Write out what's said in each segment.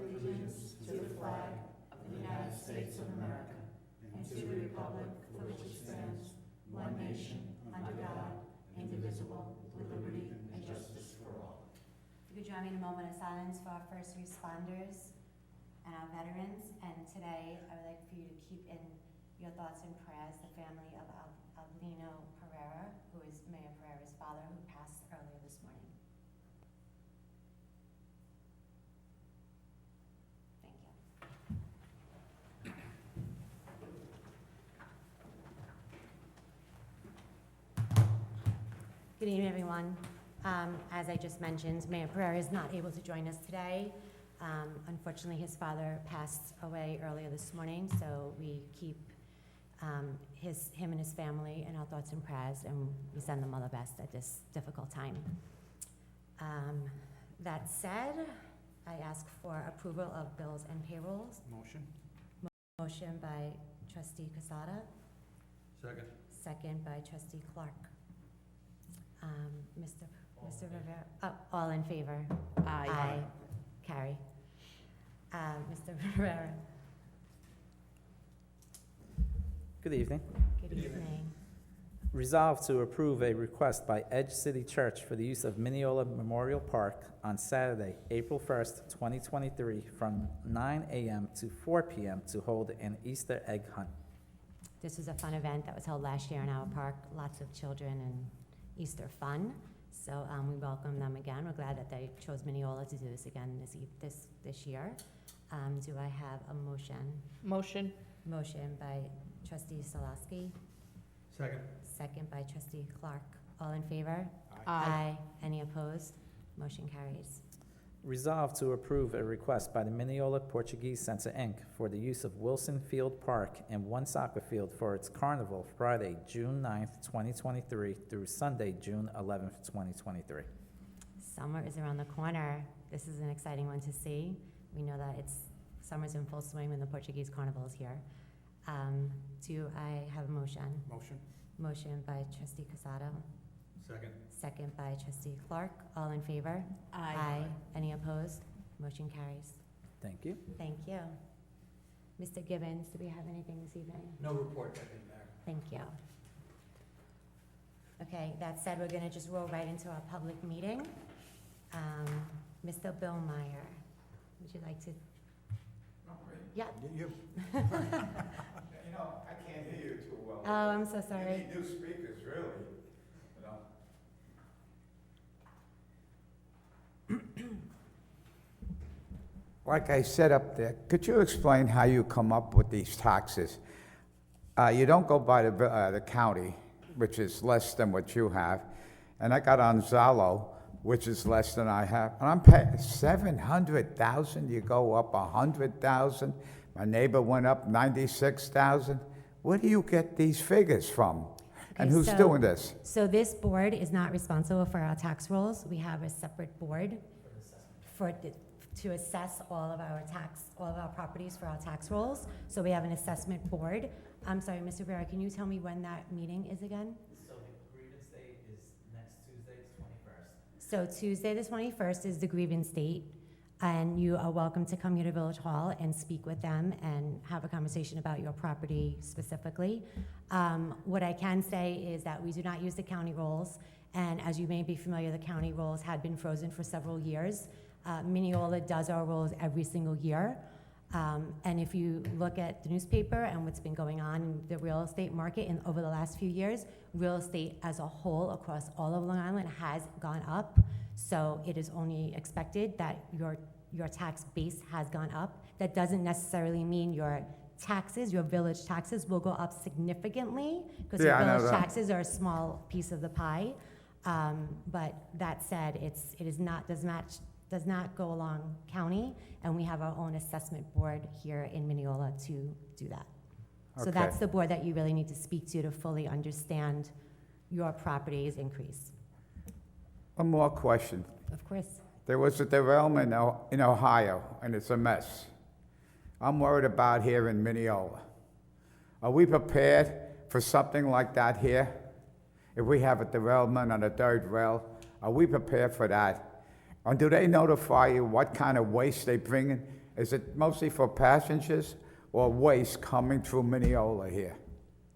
allegiance to the flag of the United States of America and to the republic for which it stands, one nation, under God, indivisible, with liberty and justice for all. If you could join me in a moment of silence for our first responders and our veterans. And today, I would like for you to keep in your thoughts and prayers the family of Albino Pereira, who is Mayor Pereira's father, who passed earlier this morning. Thank you. Good evening, everyone. As I just mentioned, Mayor Pereira is not able to join us today. Unfortunately, his father passed away earlier this morning, so we keep him and his family in our thoughts and prayers, and we send them all the best at this difficult time. That said, I ask for approval of bills and payrolls. Motion. Motion by Trustee Casada. Second. Second by Trustee Clark. Mr. Rivera, all in favor? Aye. Carrie. Mr. Rivera. Good evening. Good evening. Resolved to approve a request by Edge City Church for the use of Mineola Memorial Park on Saturday, April 1st, 2023, from 9 a.m. to 4 p.m. to hold an Easter egg hunt. This was a fun event that was held last year in our park. Lots of children and Easter fun. So we welcome them again. We're glad that they chose Mineola to do this again this year. Do I have a motion? Motion. Motion by Trustee Salaski. Second. Second by Trustee Clark. All in favor? Aye. Any opposed? Motion carries. Resolved to approve a request by the Mineola Portuguese Center, Inc. for the use of Wilson Field Park and one soccer field for its carnival Friday, June 9th, 2023 through Sunday, June 11th, 2023. Summer is around the corner. This is an exciting one to see. We know that summer's in full swing when the Portuguese carnival is here. Do I have a motion? Motion. Motion by Trustee Casado. Second. Second by Trustee Clark. All in favor? Aye. Any opposed? Motion carries. Thank you. Thank you. Mr. Gibbons, do we have anything this evening? No report, Deputy Mayor. Thank you. Okay, that said, we're gonna just roll right into our public meeting. Mr. Bill Meyer, would you like to? Yeah. You know, I can't hear you too well. Oh, I'm so sorry. You need new speakers, really, you know. Like I said up there, could you explain how you come up with these taxes? You don't go by the county, which is less than what you have, and I got on Zillow, which is less than I have, and I'm paying 700,000. You go up 100,000. My neighbor went up 96,000. Where do you get these figures from? And who's doing this? So this board is not responsible for our tax rolls. We have a separate board to assess all of our properties for our tax rolls. So we have an assessment board. I'm sorry, Mr. Rivera, can you tell me when that meeting is again? So the grievance date is next Tuesday, the 21st. So Tuesday, the 21st is the grievance date, and you are welcome to come here to Village Hall and speak with them and have a conversation about your property specifically. What I can say is that we do not use the county rolls, and as you may be familiar, the county rolls had been frozen for several years. Mineola does our rolls every single year. And if you look at the newspaper and what's been going on in the real estate market over the last few years, real estate as a whole across all of Long Island has gone up. So it is only expected that your tax base has gone up. That doesn't necessarily mean your taxes, your village taxes will go up significantly, because your village taxes are a small piece of the pie. But that said, does not go along county, and we have our own assessment board here in Mineola to do that. So Okay. that's the board that you really need to speak to fully understand your property's increase. One more question. Of course. There was a development in Ohio, and it's a mess. I'm worried about here in Mineola. Are we prepared for something like that here? If we have a development on a third rail, are we prepared for that? Or do they notify you what kind of waste they bring in? Is it mostly for passengers or waste coming through Mineola here?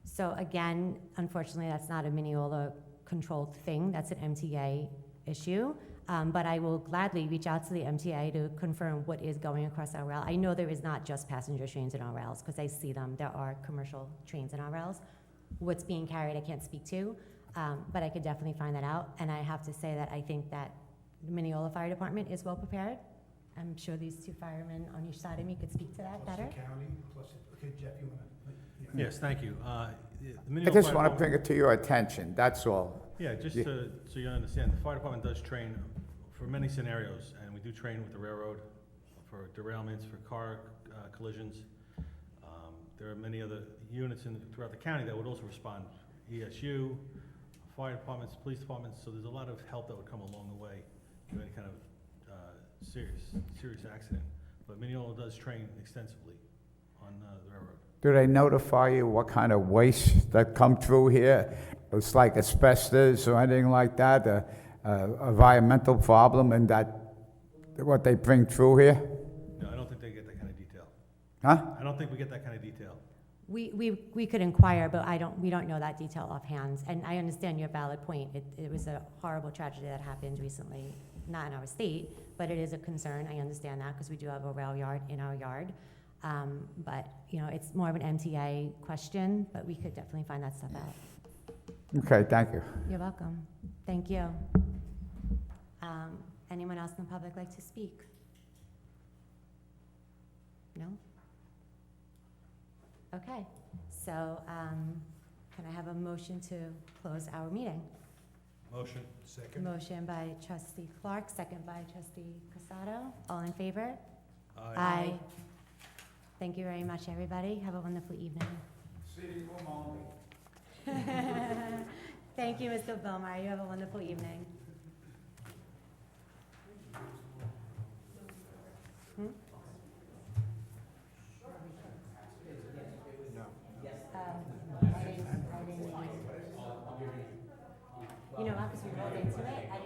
So again, unfortunately, that's not a Mineola controlled thing, that's an MTA issue. But I will gladly reach out to the MTA to confirm what is going across our rail. I know there is not just passenger trains in our rails, because I see them, there are commercial trains in our rails. What's being carried, I can't speak to, but I could definitely find that out. And I have to say that I think that the Mineola Fire Department is well prepared. I'm sure these two firemen on each side of me could speak to that better. Okay, Jeff, you want to? Yes, thank you. I just want to bring it to your attention, that's all. Yeah, just so you understand, the fire department does train for many scenarios, and we do train with the railroad for derailments, for car collisions. There are many other units throughout the county that would also respond, ESU, fire departments, police departments, so there's a lot of help that would come along the way to any kind of serious accident. But Mineola does train extensively on the railroad. Do they notify you what kind of waste that come through here? It's like asbestos or anything like that, environmental problem, and that, what they bring through here? No, I don't think they get that kind of detail. Huh? I don't think we get that kind of detail. We could inquire, but we don't know that detail offhand. And I understand your valid point. It was a horrible tragedy that happened recently, not in our state, but it is a concern. I understand that because we do have a rail yard in our yard. But, you know, it's more of an MTA question, but we could definitely find that stuff out. Okay, thank you. You're welcome. Thank you. Anyone else in the public like to speak? No? Okay, so can I have a motion to close our meeting? Motion. Second. Motion by trustee Clark, second by trustee Casado. All in favor? Aye. Thank you very much, everybody. Have a wonderful evening. City room only. Thank you, Mr. Billmeyer. You have a wonderful evening. You know what, because we rolled into it, I